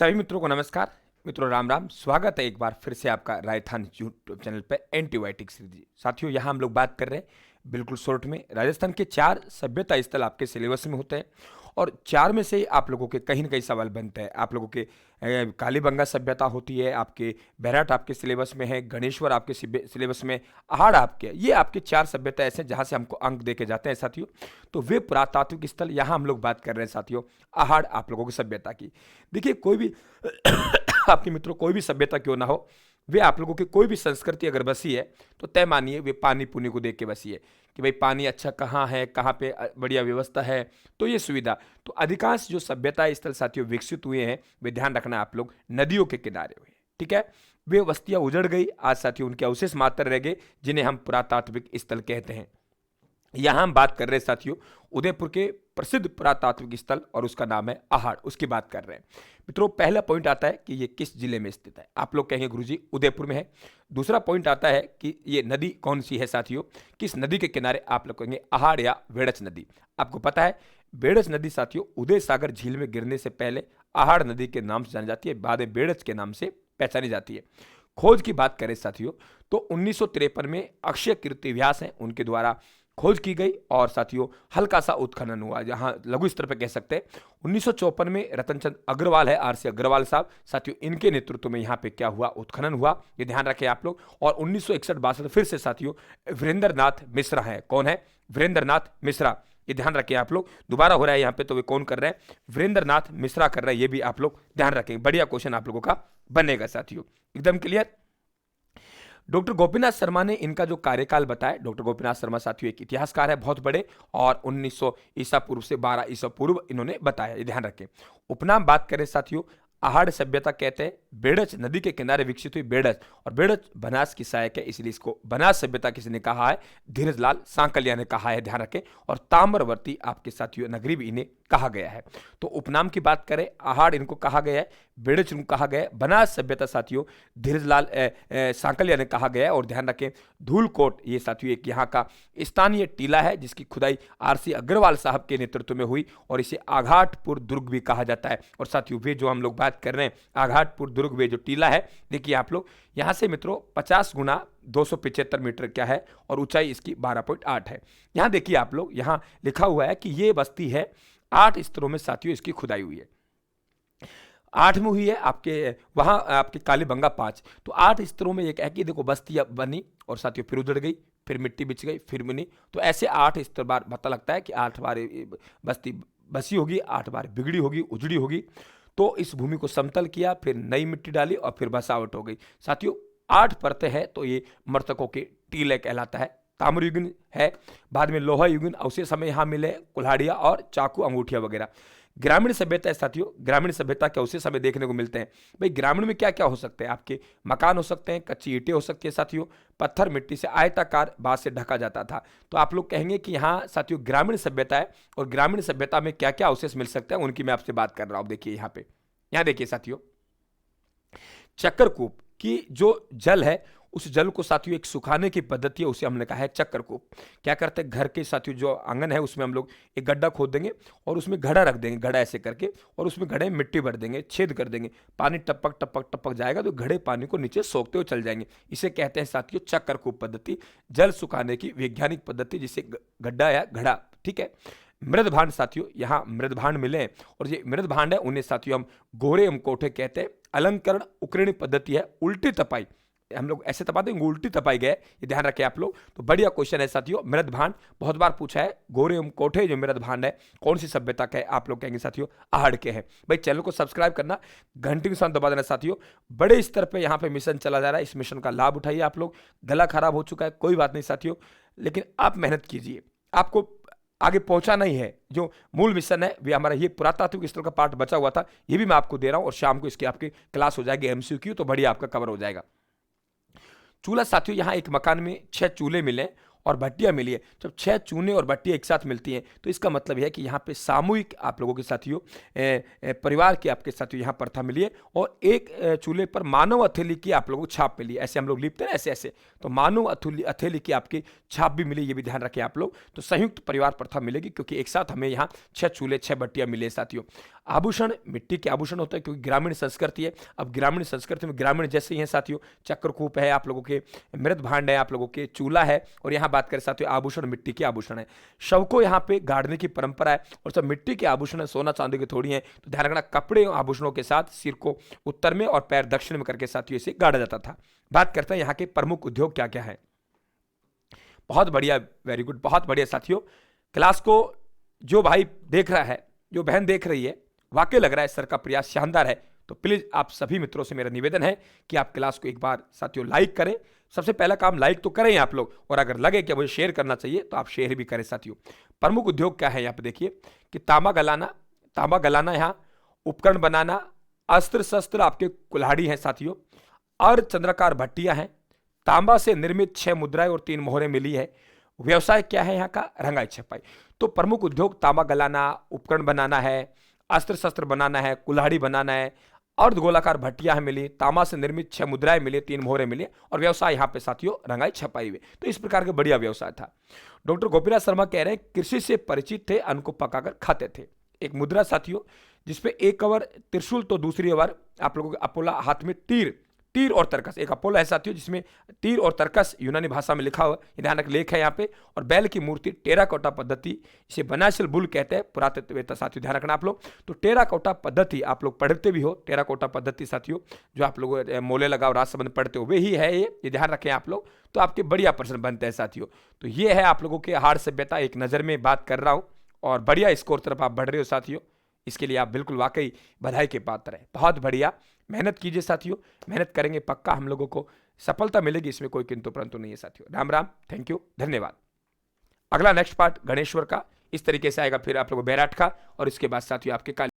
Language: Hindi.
सभी मित्रों को नमस्कार। मित्रों राम राम। स्वागत है एक बार फिर से आपका राजस्थान यूट्यूब चैनल पे एंटीबायोटिक सीरीज। साथियों यहाँ हम लोग बात कर रहे हैं बिल्कुल शॉर्ट में। राजस्थान के 4 सभ्यता स्थल आपके सिलेबस में होते हैं और 4 में से ही आप लोगों के कहीं ना कहीं सवाल बनते हैं। आप लोगों के कालीबंगा सभ्यता होती है, आपके बैराट आपके सिलेबस में है, गणेश्वर आपके सिलेबस में, अहाड़ आपके, ये आपके 4 सभ्यता ऐसे हैं जहाँ से हमको अंक देके जाते हैं साथियों। तो वे पुरातात्विक स्थल यहाँ हम लोग बात कर रहे हैं साथियों, अहाड़ आप लोगों की सभ्यता की। देखिए कोई भी आपके मित्रों कोई भी सभ्यता क्यों ना हो, वे आप लोगों की कोई भी संस्कृति अगर बसी है तो तय मानिए वे पानी पुनी को देख के बसी है कि भाई पानी अच्छा कहाँ है, कहाँ पे बढ़िया व्यवस्था है, तो ये सुविधा। तो अधिकांश जो सभ्यता स्थल साथियों विकसित हुए हैं वे ध्यान रखना आप लोग नदियों के किनारे हुए, ठीक है। वे बस्तियां उजड़ गई, आज साथियों उनके अवशेष मात्र रह गए जिन्हें हम पुरातात्विक स्थल कहते हैं। यहां हम बात कर रहे हैं साथियों उदयपुर के प्रसिद्ध पुरातात्विक स्थल और उसका नाम है अहाड़, उसकी बात कर रहे हैं। मित्रों पहला पॉइंट आता है कि ये किस जिले में स्थित है। आप लोग कहेंगे गुरुजी उदयपुर में है। दूसरा पॉइंट आता है कि ये नदी कौन सी है साथियों, किस नदी के किनारे। आप लोग कहेंगे अहाड़ या बेड़च नदी। आपको पता है बेड़च नदी साथियों उदय सागर झील में गिरने से पहले अहाड़ नदी के नाम से जानी जाती है, बाद में बेड़च के नाम से पहचानी जाती है। खोज की बात करें साथियों तो 1953 में अक्षय कीर्ति व्यास हैं, उनके द्वारा खोज की गई और साथियों हल्का सा उत्खनन हुआ, जहां लघु स्तर पर कह सकते हैं। 1954 में रतनचंद अग्रवाल है, आरसी अग्रवाल साहब, साथियों इनके नेतृत्व में यहां पे क्या हुआ, उत्खनन हुआ, ये ध्यान रखें आप लोग। और 1961-62 फिर से साथियों वीरेंद्र नाथ मिश्रा है। कौन है? वीरेंद्र नाथ मिश्रा, ये ध्यान रखें आप लोग। दोबारा हो रहा है यहाँ पे, तो वे कौन कर रहे हैं? वीरेंद्र नाथ मिश्रा कर रहे हैं, ये भी आप लोग ध्यान रखें। बढ़िया क्वेश्चन आप लोगों का बनेगा साथियों, एकदम क्लियर। डॉक्टर गोपीनाथ शर्मा ने इनका जो कार्यकाल बताया। डॉक्टर गोपीनाथ शर्मा साथियों एक इतिहासकार है बहुत बड़े, और 1900 ईसा पूर्व से 12 ईसा पूर्व इन्होंने बताया, ये ध्यान रखें। उपनाम बात करें साथियों, अहाड़ सभ्यता कहते हैं बेड़च नदी के किनारे विकसित हुई बेड़च, और बेड़च बनास की सहायक है, इसलिए इसको बनास सभ्यता किसने कहा है? धीरजलाल सांकलिया ने कहा है, ध्यान रखें। और ताम्रवर्ती आपके साथियों नगरी भी इन्हें कहा गया है। तो उपनाम की बात करें, अहाड़ इनको कहा गया है, बेड़च इनको कहा गया है, बनास सभ्यता साथियों धीरजलाल सांकलिया ने कहा गया है। और ध्यान रखें धूलकोट ये साथियों एक यहाँ का स्थानीय टीला है जिसकी खुदाई आरसी अग्रवाल साहब के नेतृत्व में हुई, और इसे आघाटपुर दुर्ग भी कहा जाता है। और साथियों वे जो हम लोग बात कर रहे हैं आघाटपुर दुर्ग, वे जो टीला है, देखिए आप लोग यहां से मित्रों 50 गुना 275 मीटर क्या है, और ऊंचाई इसकी 12.8 है। यहां देखिए आप लोग, यहां लिखा हुआ है कि ये बस्ती है 8 स्तरों में साथियों इसकी खुदाई हुई है। 8 में हुई है आपके वहां आपके कालीबंगा 5, तो 8 स्तरों में एक है कि देखो बस्ती अब बनी और साथियों फिर उजड़ गई, फिर मिट्टी बिछ गई, फिर बनी। तो ऐसे 8 स्तर बार पता लगता है कि 8 बार बस्ती बसी होगी, 8 बार बिगड़ी होगी, उजड़ी होगी। तो इस भूमि को समतल किया, फिर नई मिट्टी डाली और फिर बसावट हो गई साथियों। 8 परतें हैं, तो ये मृतकों के टीले कहलाता है। ताम्रयुगीन है, बाद में लोहा युगीन अवशेष हमें यहाँ मिले, कुल्हाड़ियाँ और चाकू अंगूठियाँ वगैरह। ग्रामीण सभ्यता है साथियों, ग्रामीण सभ्यता के अवशेष हमें देखने को मिलते हैं। भाई ग्रामीण में क्या क्या हो सकते हैं? आपके मकान हो सकते हैं, कच्ची ईंटें हो सकती है साथियों, पत्थर मिट्टी से आयताकार बांस से ढका जाता था। तो आप लोग कहेंगे कि यहाँ साथियों ग्रामीण सभ्यता है, और ग्रामीण सभ्यता में क्या क्या अवशेष मिल सकते हैं उनकी मैं आपसे बात कर रहा हूँ। देखिए यहाँ देखिए साथियों, चक्करकूप की जो जल है उस जल को साथियों एक सुखाने की पद्धति है, उसे हमने कहा है चक्करकूप। क्या करते हैं, घर के साथियों जो आंगन है उसमें हम लोग एक गड्ढा खोद देंगे और उसमें घड़ा रख देंगे, घड़ा ऐसे करके, और उसमें घड़े में मिट्टी भर देंगे, छेद कर देंगे, पानी टपक टपक टपक जाएगा तो घड़े पानी को नीचे सोखते हुए चल जाएंगे। इसे कहते हैं साथियों चक्करकूप पद्धति, जल सुखाने की वैज्ञानिक पद्धति, जिसे गड्ढा या घड़ा, ठीक है। मृद भांड साथियों, यहाँ मृद भांड मिले, और ये मृद भांड है उन्हें साथियों हम गोरे एवं कोठे कहते हैं। अलंकरण उकरणी पद्धति है, उल्टी तपाई, हम लोग ऐसे तपाते हैं उल्टी तपाई गए, ये ध्यान रखें आप लोग। तो बढ़िया क्वेश्चन है साथियों, मृद भांड बहुत बार पूछा है। गोरे एवं कोठे जो मृद भांड है कौन सी सभ्यता का है? आप लोग कहेंगे साथियों अहाड़ के हैं। भाई चैनल को सब्सक्राइब करना, घंटी के साथ दबा देना साथियों। बड़े स्तर पे यहाँ पे मिशन चला जा रहा है, इस मिशन का लाभ उठाइए आप लोग। गला खराब हो चुका है, कोई बात नहीं साथियों, लेकिन आप मेहनत कीजिए, आपको आगे पहुंचाना ही है। जो मूल मिशन है वे हमारा ये पुरातात्विक स्थल का पार्ट बचा हुआ था, ये भी मैं आपको दे रहा हूं, और शाम को इसकी आपकी क्लास हो जाएगी एमसीक्यू, तो बढ़िया आपका कवर हो जाएगा। चूल्हा साथियों, यहाँ एक मकान में 6 चूल्हे मिले, और भट्टियाँ मिली है। जब 6 चूने और भट्टियाँ एक साथ मिलती हैं तो इसका मतलब है कि यहाँ पे सामूहिक आप लोगों के साथियों परिवार की आपके साथियों यहाँ प्रथा मिली है। और एक चूल्हे पर मानव हथेली की आप लोगों को छाप मिली है। ऐसे हम लोग लिखते हैं ऐसे ऐसे, तो मानव हथेली की आपकी छाप भी मिली, ये भी ध्यान रखें आप लोग। तो संयुक्त परिवार प्रथा मिलेगी क्योंकि एक साथ हमें यहाँ 6 चूल्हे 6 भट्टियाँ मिले साथियों। आभूषण मिट्टी के आभूषण होता है क्योंकि ग्रामीण संस्कृति है। अब ग्रामीण संस्कृति में ग्रामीण जैसे ही हैं साथियों, चक्रकूप है आप लोगों के, मृत भांड है आप लोगों के, चूल्हा है, और यहाँ बात करें साथियों आभूषण मिट्टी के आभूषण है। शव को यहाँ पे गाड़ने की परंपरा है और सब मिट्टी के आभूषण है, सोना चांदी की थोड़ी है। तो ध्यान रखना कपड़े आभूषणों के साथ सिर को उत्तर में और पैर दक्षिण में करके साथियों इसे गाड़ा जाता था। बात करते हैं यहाँ के प्रमुख उद्योग क्या क्या है। बहुत बढ़िया, वेरी गुड, बहुत बढ़िया साथियों। क्लास को जो भाई देख रहा है, जो बहन देख रही है, वाकई लग रहा है सर का प्रयास शानदार है। तो प्लीज आप सभी मित्रों से मेरा निवेदन है कि आप क्लास को एक बार साथियों लाइक करें। सबसे पहला काम लाइक तो करें आप लोग, और अगर लगे कि मुझे शेयर करना चाहिए तो आप शेयर भी करें साथियों। प्रमुख उद्योग क्या है यहाँ पे देखिए कि तांबा गलाना यहाँ, उपकरण बनाना, अस्त्र शस्त्र आपके कुल्हाड़ी हैं साथियों, अर्धचंद्राकार भट्टियां हैं, तांबा से निर्मित 6 मुद्राएं और 3 मोहरें मिली है। व्यवसाय क्या है यहाँ का, रंगाई छपाई। तो प्रमुख उद्योग तांबा गलाना, उपकरण बनाना है, अस्त्र शस्त्र बनाना है, कुल्हाड़ी बनाना है, अर्धगोलाकार भट्टियां हैं मिली, तांबा से निर्मित 6 मुद्राएं मिली, 3 मोहरें मिली, और व्यवसाय यहाँ पे साथियों रंगाई छपाई हुई। तो इस प्रकार के बढ़िया व्यवसाय था। डॉक्टर गोपीनाथ शर्मा कह रहे हैं कृषि से परिचित थे, अन्न को पकाकर खाते थे। एक मुद्रा साथियों जिसपे एक कवर त्रिशूल तो दूसरी ओर आप लोगों के अपोला, हाथ में तीर और तरकस। एक अपोला है साथियों जिसमें तीर और तरकस यूनानी भाषा में लिखा हुआ ध्यान रख लेख है यहाँ पे। और बैल की मूर्ति टेराकोटा पद्धति, इसे बनासिल बुल कहते हैं पुरातत्ववेत्ता साथियों, ध्यान रखना आप लोग। तो टेराकोटा पद्धति आप लोग पढ़ते भी हो, टेराकोटा पद्धति साथियों जो आप लोग मोले लगाओ राजसंबंध पढ़ते हो, वे ही है ये ध्यान रखें आप लोग। तो आपके बढ़िया प्रश्न बनते हैं साथियों। तो ये है आप लोगों के हार सभ्यता, एक नज़र में बात कर रहा हूँ, और बढ़िया स्कोर तरफ आप बढ़ रहे हो साथियों। इसके लिए आप बिल्कुल वाकई बधाई के पात्र हैं। बहुत बढ़िया, मेहनत कीजिए साथियों, मेहनत करेंगे पक्का हम लोगों को सफलता मिलेगी, इसमें कोई किंतु परंतु नहीं है साथियों। राम राम, थैंक यू, धन्यवाद। अगला नेक्स्ट पार्ट गणेश्वर का इस तरीके से आएगा, फिर आप लोगों बैराट का, और इसके बाद साथियों आपके